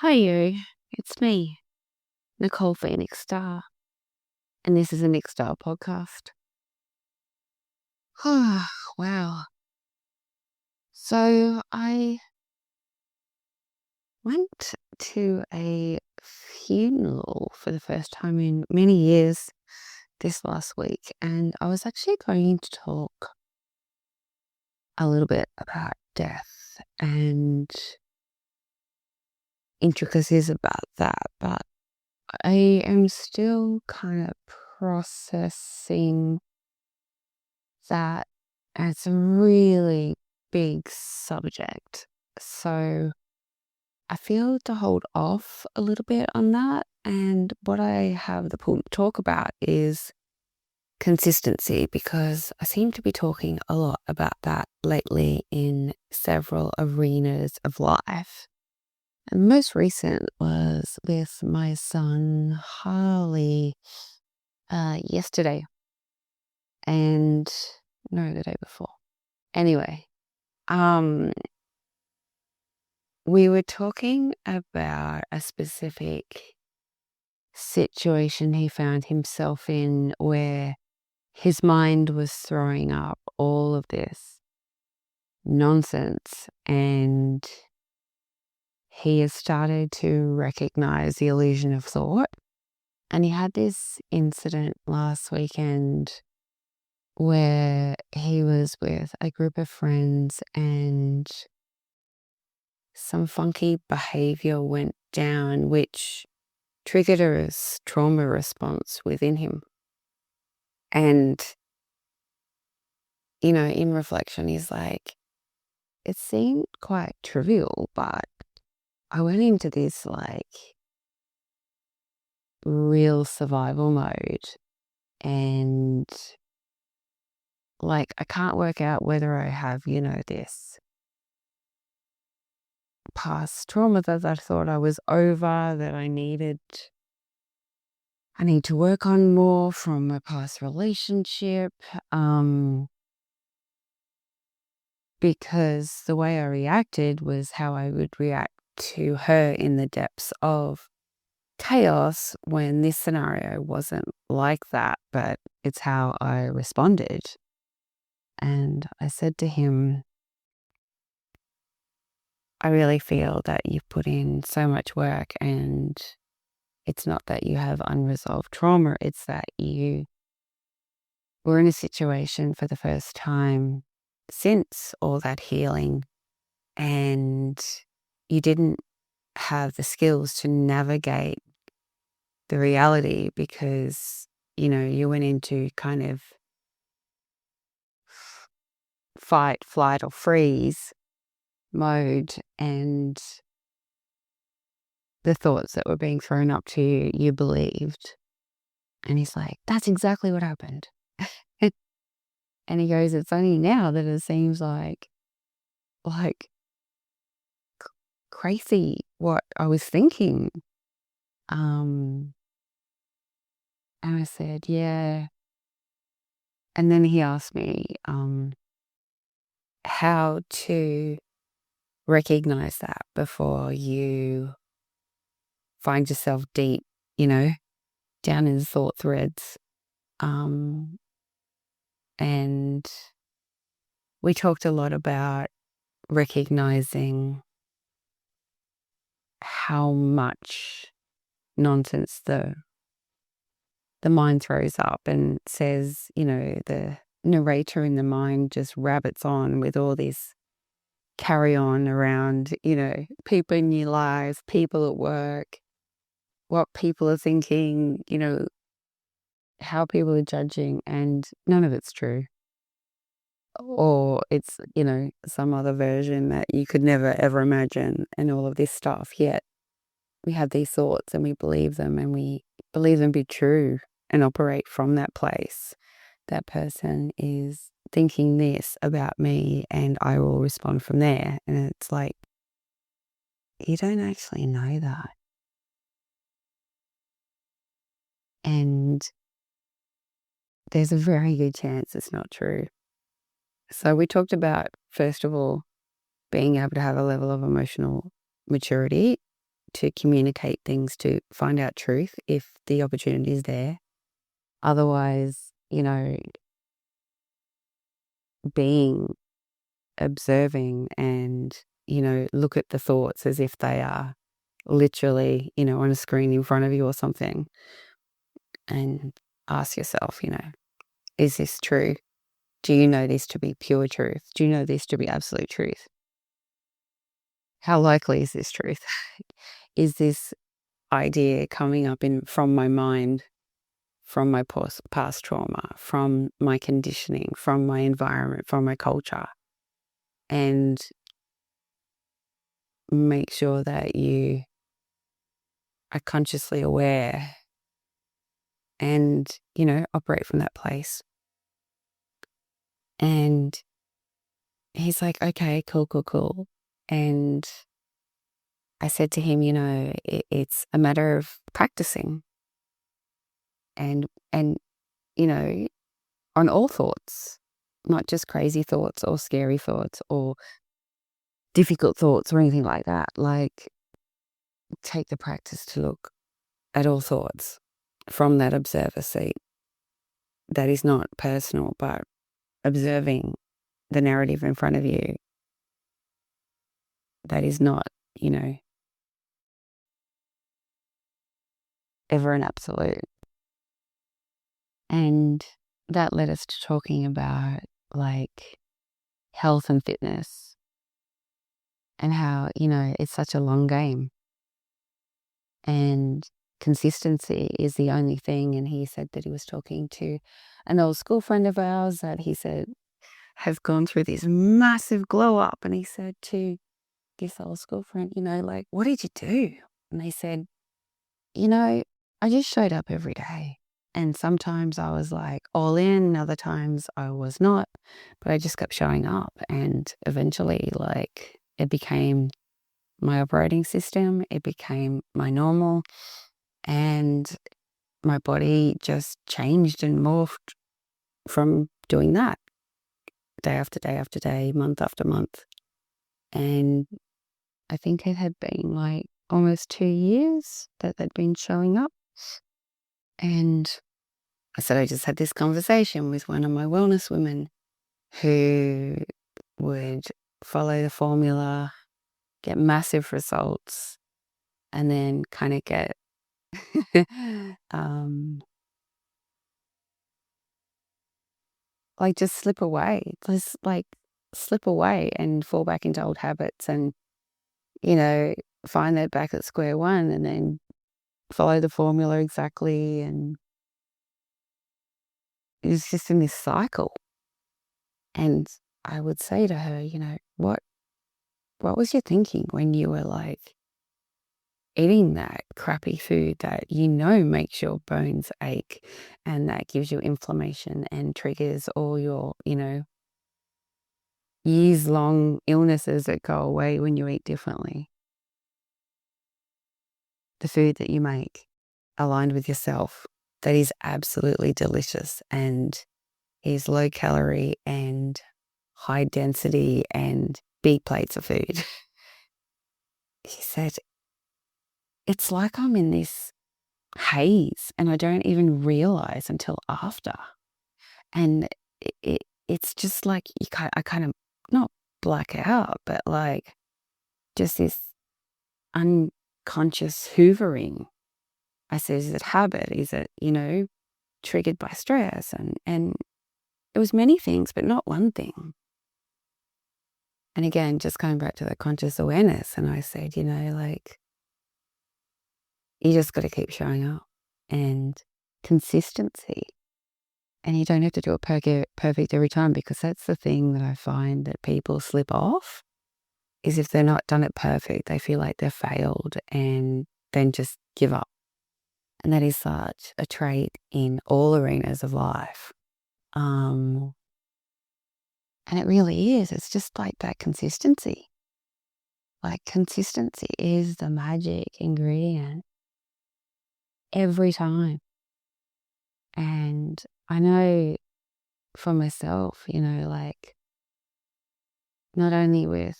Hi, you. It's me, Nicole Phoenix Star, and this is a Nick Star podcast. Wow. So I went to a funeral for the first time in many years this last week, and I was actually going to talk a little bit about death and intricacies about that, but I am still kind of processing that it's a really big subject. So I feel to hold off a little bit on that. And what I have the point to talk about is consistency, because I seem to be talking a lot about that lately in several arenas of life. And most recent was with my son Harley yesterday, and no, the day before. Anyway, um, we were talking about a specific situation he found himself in where his mind was throwing up all of this nonsense, and he has started to recognize the illusion of thought. And he had this incident last weekend where he was with a group of friends and some funky behavior went down, which triggered a trauma response within him. And, in reflection, he's like, it seemed quite trivial, but I went into this real survival mode, and I can't work out whether I have, this past trauma that I thought I was over, that I need to work on more from a past relationship, because the way I reacted was how I would react to her in the depths of chaos, when this scenario wasn't like that, but it's how I responded. And I said to him, I really feel that you've put in so much work, and it's not that you have unresolved trauma, it's that you were in a situation for the first time since all that healing, and you didn't have the skills to navigate the reality because, you went into kind of fight, flight, or freeze mode, and the thoughts that were being thrown up to you, you believed. And he's like, that's exactly what happened. And he goes, it's only now that it seems like crazy what I was thinking. And I said, yeah. And then he asked me how to recognize that before you find yourself deep, down in the thought threads. And we talked a lot about recognizing how much nonsense the mind throws up and says, the narrator in the mind just rabbits on with all this carry on around, people in your lives, people at work, what people are thinking, how people are judging, and none of it's true. Or it's, some other version that you could never ever imagine, and all of this stuff. Yet we have these thoughts and we believe them, and we believe them be true and operate from that place. That person is thinking this about me and I will respond from there. And it's like, you don't actually know that. And there's a very good chance it's not true. So we talked about, first of all, being able to have a level of emotional maturity to communicate things, to find out truth if the opportunity is there. Otherwise, being observing and, look at the thoughts as if they are literally, on a screen in front of you or something, and ask yourself, is this true? Do you know this to be pure truth? Do you know this to be absolute truth? How likely is this truth? Is this idea coming up from my mind, from my past trauma, from my conditioning, from my environment, from my culture? And make sure that you are consciously aware and, operate from that place. And he's like, okay, cool. And I said to him, it's a matter of practicing and, on all thoughts, not just crazy thoughts or scary thoughts or difficult thoughts or anything like that. Like, take the practice to look at all thoughts from that observer seat. That is not personal, but observing the narrative in front of you. That is not, ever an absolute. And that led us to talking about like health and fitness and how, it's such a long game. And consistency is the only thing. And he said that he was talking to an old school friend of ours that he said has gone through this massive glow up. And he said to this old school friend, like, what did you do? And they said, I just showed up every day. And sometimes I was like all in, other times I was not, but I just kept showing up. And eventually, like, it became my operating system, it became my normal, and my body just changed and morphed from doing that day after day after day, month after month. And I think it had been like almost 2 years that they'd been showing up. And I said I just had this conversation with one of my wellness women who would follow the formula, get massive results, and then kind of get like just slip away. Just like slip away and fall back into old habits and, find that back at square one and then follow the formula exactly. And it's just in this cycle. And I would say to her, what was your thinking when you were like eating that crappy food that makes your bones ache and that gives you inflammation and triggers all your, years-long illnesses that go away when you eat differently? The food that you make aligned with yourself that is absolutely delicious and is low calorie and high density and big plates of food. He said, it's like I'm in this haze and I don't even realize until after. And it's just like I kind of not black out, but like just this unconscious hoovering. I said, is it habit? Is it, triggered by stress? And it was many things, but not one thing. And again, just going back to that conscious awareness. And I said, like, you just got to keep showing up and consistency. And you don't have to do it perfect every time, because that's the thing that I find that people slip off is if they're not done it perfect, they feel like they've failed and then just give up. And that is such a trait in all arenas of life. And it really is. It's just like that consistency. Like, consistency is the magic ingredient every time. And I know for myself, like, not only with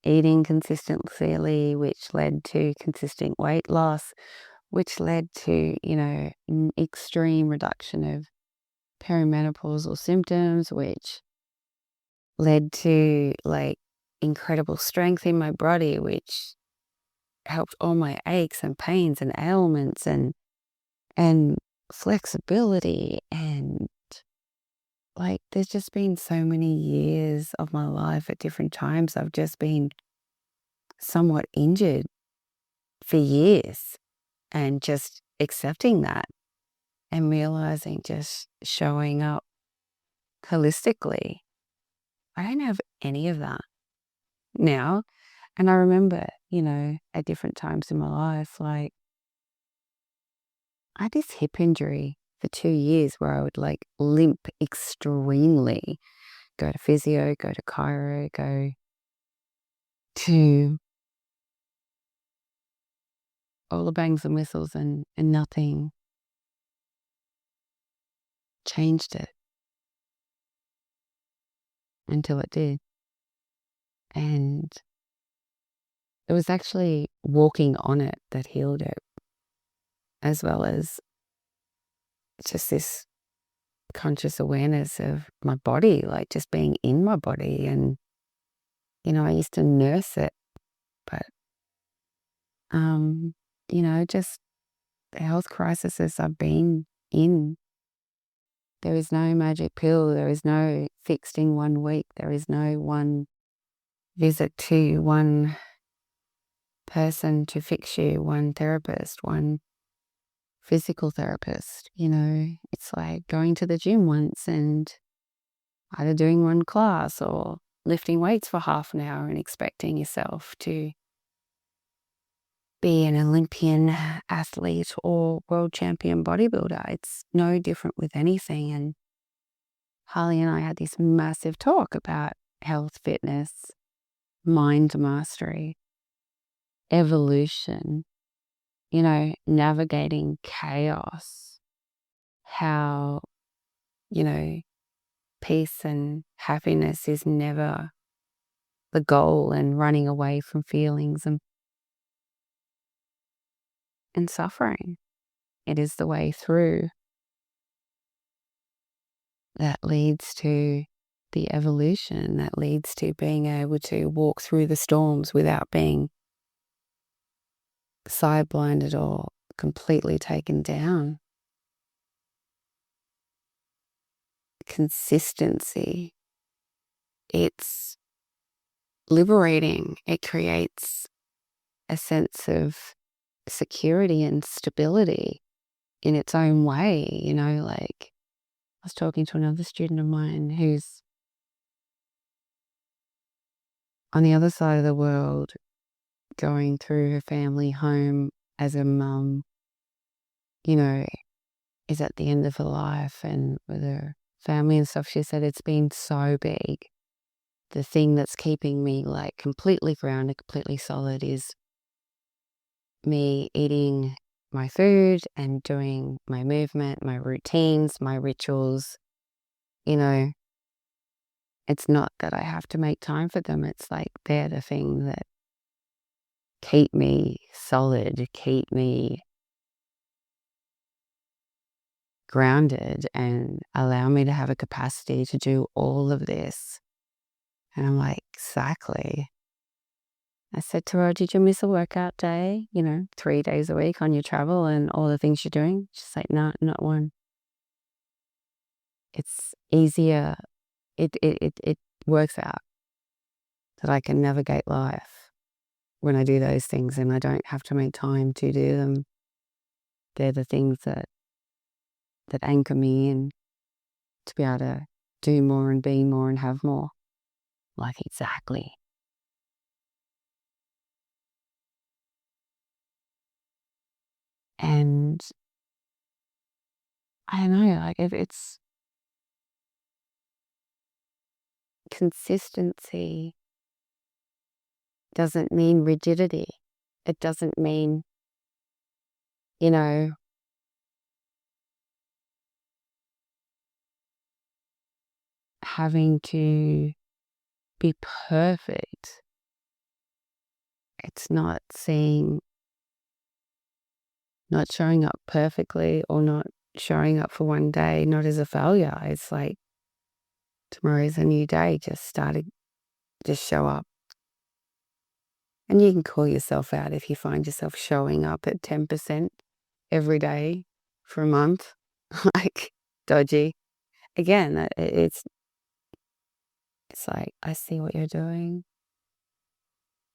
eating consistently, which led to consistent weight loss, which led to, an extreme reduction of perimenopausal symptoms, which led to like incredible strength in my body, which helped all my aches and pains and ailments and flexibility. And like there's just been so many years of my life at different times I've just been somewhat injured for years, and just accepting that and realizing, just showing up holistically. I don't have any of that now. And I remember, at different times in my life, like I had this hip injury for 2 years where I would like limp extremely, go to physio, go to chiro, go to all the bangs and whistles, and nothing changed it until it did. And it was actually walking on it that healed it, as well as just this conscious awareness of my body, like just being in my body. And, I used to nurse it, but, just the health crises I've been in, there is no magic pill. There is no fixed in 1 week. There is no one visit to one person to fix you, one therapist, one physical therapist. It's like going to the gym once and either doing one class or lifting weights for half an hour and expecting yourself to be an Olympian athlete or world champion bodybuilder. It's no different with anything. And Harley and I had this massive talk about health, fitness, mind mastery, evolution, navigating chaos, how, peace and happiness is never the goal, and running away from feelings and suffering. It is the way through that leads to the evolution, that leads to being able to walk through the storms without being side-blinded or completely taken down. Consistency. It's liberating. It creates a sense of security and stability in its own way. Like I was talking to another student of mine who's on the other side of the world, going through her family home as a mum, is at the end of her life, and with her family and stuff. She said it's been so big. The thing that's keeping me like completely grounded, completely solid, is me eating my food and doing my movement, my routines, my rituals. It's not that I have to make time for them. It's like they're the thing that keep me solid, keep me grounded, and allow me to have a capacity to do all of this. And I'm like, exactly. I said to her, did you miss a workout day, 3 days a week on your travel and all the things you're doing? She's like, no, not one. It's easier. It works out that I can navigate life when I do those things, and I don't have to make time to do them. They're the things that anchor me in to be able to do more and be more and have more. Like, exactly. And I don't know, like if it's consistency, doesn't mean rigidity. It doesn't mean, having to be perfect It's not showing up perfectly or not showing up for one day, not as a failure. It's like tomorrow's a new day. Just show up. And you can call yourself out if you find yourself showing up at 10% every day for a month, like dodgy. Again, it's like, I see what you're doing.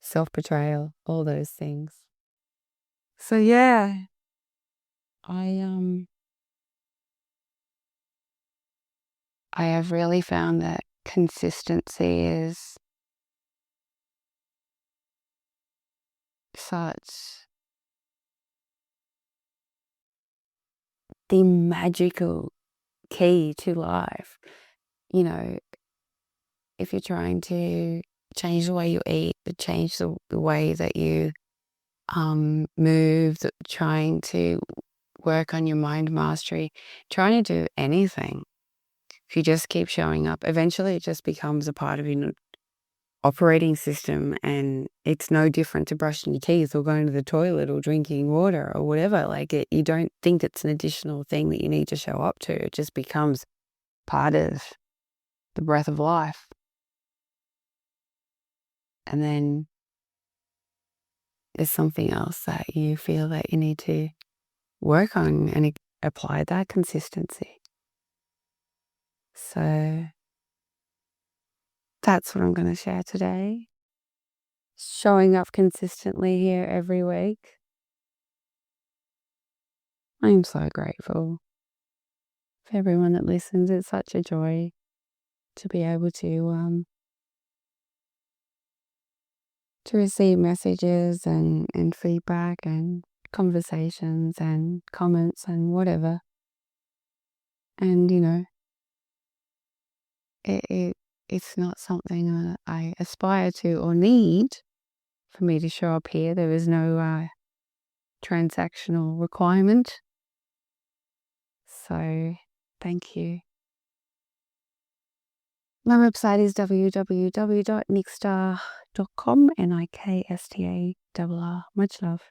Self-betrayal, all those things. So yeah, I have really found that consistency is such the magical key to life. You know, if you're trying to change the way you eat, to change the way that you move, trying to work on your mind mastery, trying to do anything, if you just keep showing up, eventually it just becomes a part of your operating system, and it's no different to brushing your teeth or going to the toilet or drinking water or whatever. Like you don't think it's an additional thing that you need to show up to. It just becomes part of the breath of life. And then there's something else that you feel that you need to work on and apply that consistency. So that's what I'm going to share today. Showing up consistently here every week. I'm so grateful for everyone that listens. It's such a joy to be able to receive messages and feedback and conversations and comments and whatever. And, it's not something that I aspire to or need for me to show up here. There is no transactional requirement. So thank you. My website is www.nickstar.com, NIKSTARR. Much love.